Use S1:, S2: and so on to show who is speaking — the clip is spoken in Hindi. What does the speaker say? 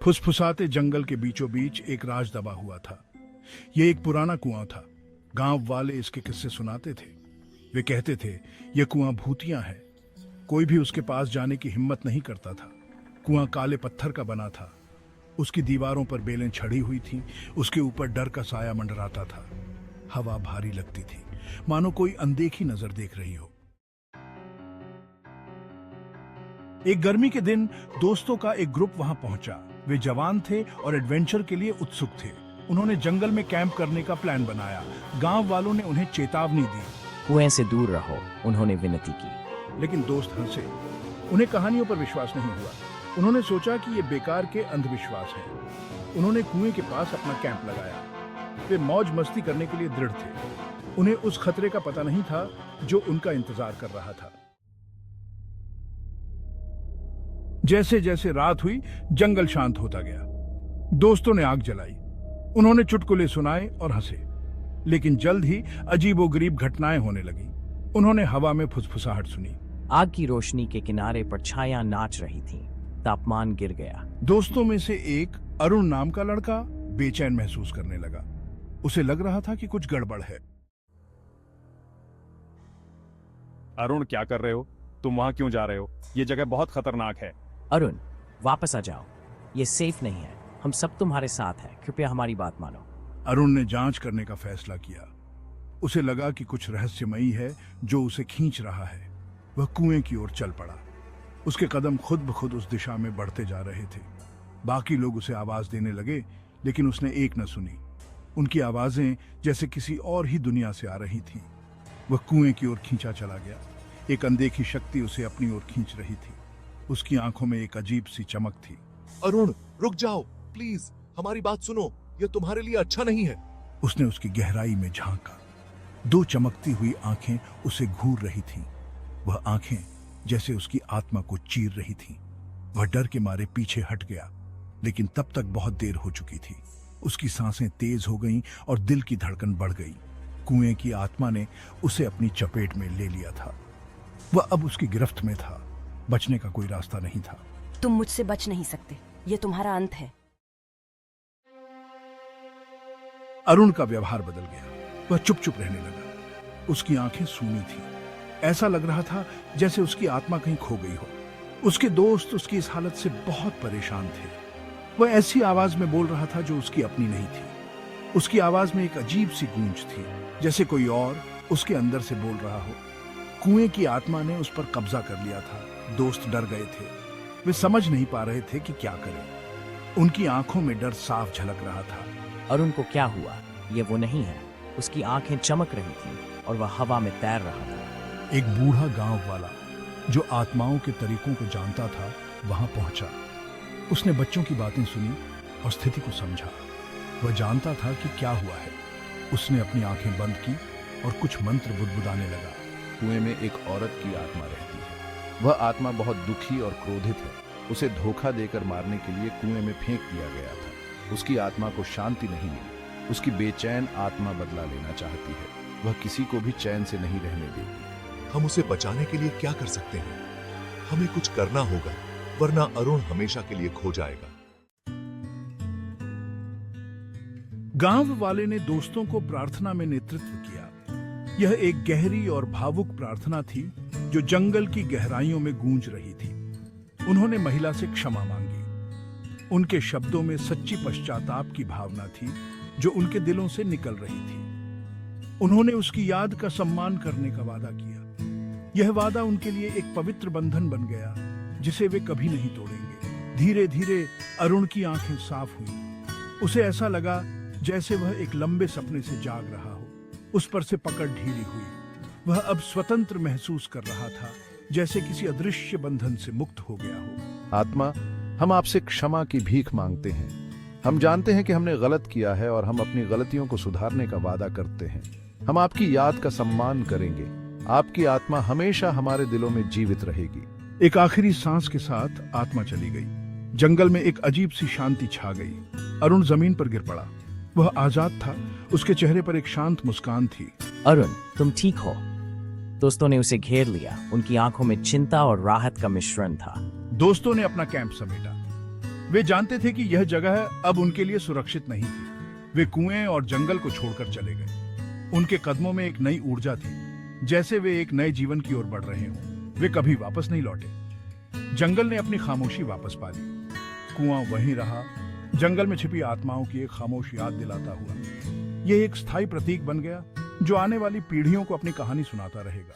S1: फुसफुसाते जंगल के बीचों बीच एक राज दबा हुआ था। ये एक पुराना कुआं था। गांव वाले इसके किस्से सुनाते थे। वे कहते थे, यह कुआं भूतिया है। कोई भी उसके पास जाने की हिम्मत नहीं करता था। कुआं काले पत्थर का बना था। उसकी दीवारों पर बेलें छड़ी हुई थीं। उसके ऊपर डर का साया मंडराता था। हवा भारी लगती थी, मानो कोई अनदेखी नजर देख रही हो। एक गर्मी के दिन दोस्तों का एक ग्रुप वहां पहुंचा। वे जवान थे और एडवेंचर के लिए उत्सुक थे। उन्होंने जंगल में कैंप करने का प्लान बनाया। गांव वालों ने उन्हें चेतावनी दी।
S2: कुएं से दूर रहो, उन्होंने विनती की।
S1: लेकिन दोस्त हंसे। उन्हें कहानियों पर विश्वास नहीं हुआ। उन्होंने सोचा कि ये बेकार के अंधविश्वास है। उन्होंने कुएं के पास अपना कैंप लगाया। वे मौज मस्ती करने के लिए दृढ़ थे। उन्हें उस खतरे का पता नहीं था जो उनका इंतजार कर रहा था। जैसे जैसे रात हुई, जंगल शांत होता गया। दोस्तों ने आग जलाई। उन्होंने चुटकुले सुनाए और हंसे। लेकिन जल्द ही अजीबोगरीब घटनाएं होने लगी। उन्होंने हवा में फुसफुसाहट सुनी।
S2: आग की रोशनी के किनारे पर छाया नाच रही थी। तापमान गिर गया।
S1: दोस्तों में से एक अरुण नाम का लड़का बेचैन महसूस करने लगा। उसे लग रहा था कि कुछ गड़बड़ है।
S3: अरुण, क्या कर रहे हो? तुम वहां क्यों जा रहे हो? ये जगह बहुत खतरनाक है।
S2: अरुण, वापस आ जाओ। ये सेफ नहीं है। हम सब तुम्हारे साथ हैं। कृपया हमारी बात मानो।
S1: अरुण ने जांच करने का फैसला किया। उसे लगा कि कुछ रहस्यमयी है जो उसे खींच रहा है। वह कुएं की ओर चल पड़ा। उसके कदम खुद ब खुद उस दिशा में बढ़ते जा रहे थे। बाकी लोग उसे आवाज देने लगे, लेकिन उसने एक न सुनी। उनकी आवाजें जैसे किसी और ही दुनिया से आ रही थीं। वह कुएं की ओर खींचा चला गया। एक अनदेखी शक्ति उसे अपनी ओर खींच रही थी। उसकी आंखों में एक अजीब सी चमक थी।
S4: अरुण, रुक जाओ प्लीज, हमारी बात सुनो। यह तुम्हारे लिए अच्छा नहीं है।
S1: उसने उसकी गहराई में झांका। दो चमकती हुई आंखें उसे घूर रही थीं। वह आंखें जैसे उसकी आत्मा को चीर रही थीं। वह डर के मारे पीछे हट गया, लेकिन तब तक बहुत देर हो चुकी थी। उसकी सांसें तेज हो गईं और दिल की धड़कन बढ़ गई। कुएं की आत्मा ने उसे अपनी चपेट में ले लिया था। वह अब उसकी गिरफ्त में था। बचने का कोई रास्ता नहीं था।
S5: तुम मुझसे बच नहीं सकते। ये तुम्हारा अंत है।
S1: अरुण का व्यवहार बदल गया। वह चुप चुप रहने लगा। उसकी आंखें सूनी थीं। ऐसा लग रहा था जैसे उसकी आत्मा कहीं खो गई हो। उसके दोस्त उसकी इस हालत से बहुत परेशान थे। वह ऐसी आवाज में बोल रहा था जो उसकी अपनी नहीं थी। उसकी आवाज में एक अजीब सी गूंज थी, जैसे कोई और उसके अंदर से बोल रहा हो। कुएं की आत्मा ने उस पर कब्जा कर लिया था। दोस्त डर गए थे। वे समझ नहीं पा रहे थे कि क्या करें। उनकी आंखों में डर साफ झलक रहा था।
S2: अरुण को क्या हुआ? ये वो नहीं है। उसकी आंखें चमक रही थीं और वह हवा में तैर रहा था।
S1: एक बूढ़ा गांव वाला जो आत्माओं के तरीकों को जानता था वहां पहुंचा। उसने बच्चों की बातें सुनी और स्थिति को समझा। वह जानता था कि क्या हुआ है। उसने अपनी आंखें बंद की और कुछ मंत्र बुदबुदाने लगा।
S6: कुएं में एक औरत की आत्मा रहती है। वह आत्मा बहुत दुखी और क्रोधित है। उसे धोखा देकर मारने के लिए कुएं में फेंक दिया गया था। उसकी आत्मा को शांति नहीं मिली। उसकी बेचैन आत्मा बदला लेना चाहती है। वह किसी को भी चैन से नहीं रहने देती।
S4: हम उसे बचाने के लिए क्या कर सकते हैं? हमें कुछ करना होगा, वरना अरुण हमेशा के लिए खो जाएगा।
S1: गांव वाले ने दोस्तों को प्रार्थना में नेतृत्व किया। यह एक गहरी और भावुक प्रार्थना थी जो जंगल की गहराइयों में गूंज रही थी। उन्होंने महिला से क्षमा मांगी। उनके शब्दों में सच्ची पश्चाताप की भावना थी जो उनके दिलों से निकल रही थी। उन्होंने उसकी याद का सम्मान करने का वादा किया। यह वादा उनके लिए एक पवित्र बंधन बन गया जिसे वे कभी नहीं तोड़ेंगे। धीरे धीरे अरुण की आंखें साफ हुई। उसे ऐसा लगा जैसे वह एक लंबे सपने से जाग रहा हो। उस पर से पकड़ ढीली हुई। वह अब स्वतंत्र महसूस कर रहा था, जैसे किसी अदृश्य बंधन से मुक्त हो गया हो।
S6: आत्मा, हम आपसे क्षमा की भीख मांगते हैं। हम जानते हैं कि हमने गलत किया है और हम अपनी गलतियों को सुधारने का वादा करते हैं। हम आपकी याद का सम्मान करेंगे। आपकी आत्मा हमेशा हमारे दिलों में जीवित रहेगी।
S1: एक आखिरी सांस के साथ आत्मा चली गई। जंगल में एक अजीब सी शांति छा गई। अरुण जमीन पर गिर पड़ा। वह आजाद था। उसके चेहरे पर एक शांत मुस्कान थी।
S2: अरुण, तुम ठीक हो? दोस्तों ने उसे घेर लिया। उनकी आंखों में चिंता और राहत का मिश्रण था।
S1: दोस्तों ने अपना कैंप समेटा। वे जानते थे कि यह जगह अब उनके लिए सुरक्षित नहीं थी। वे कुएं और जंगल को छोड़कर चले गए। उनके कदमों में एक नई ऊर्जा थी, जैसे वे एक नए जीवन की ओर बढ़ रहे हों। वे कभी वापस नहीं लौटे। जंगल ने अपनी खामोशी वापस पा ली। कुआं वहीं रहा, जंगल में छिपी आत्माओं की एक खामोश याद दिलाता हुआ। यह एक स्थायी प्रतीक बन गया जो आने वाली पीढ़ियों को अपनी कहानी सुनाता रहेगा।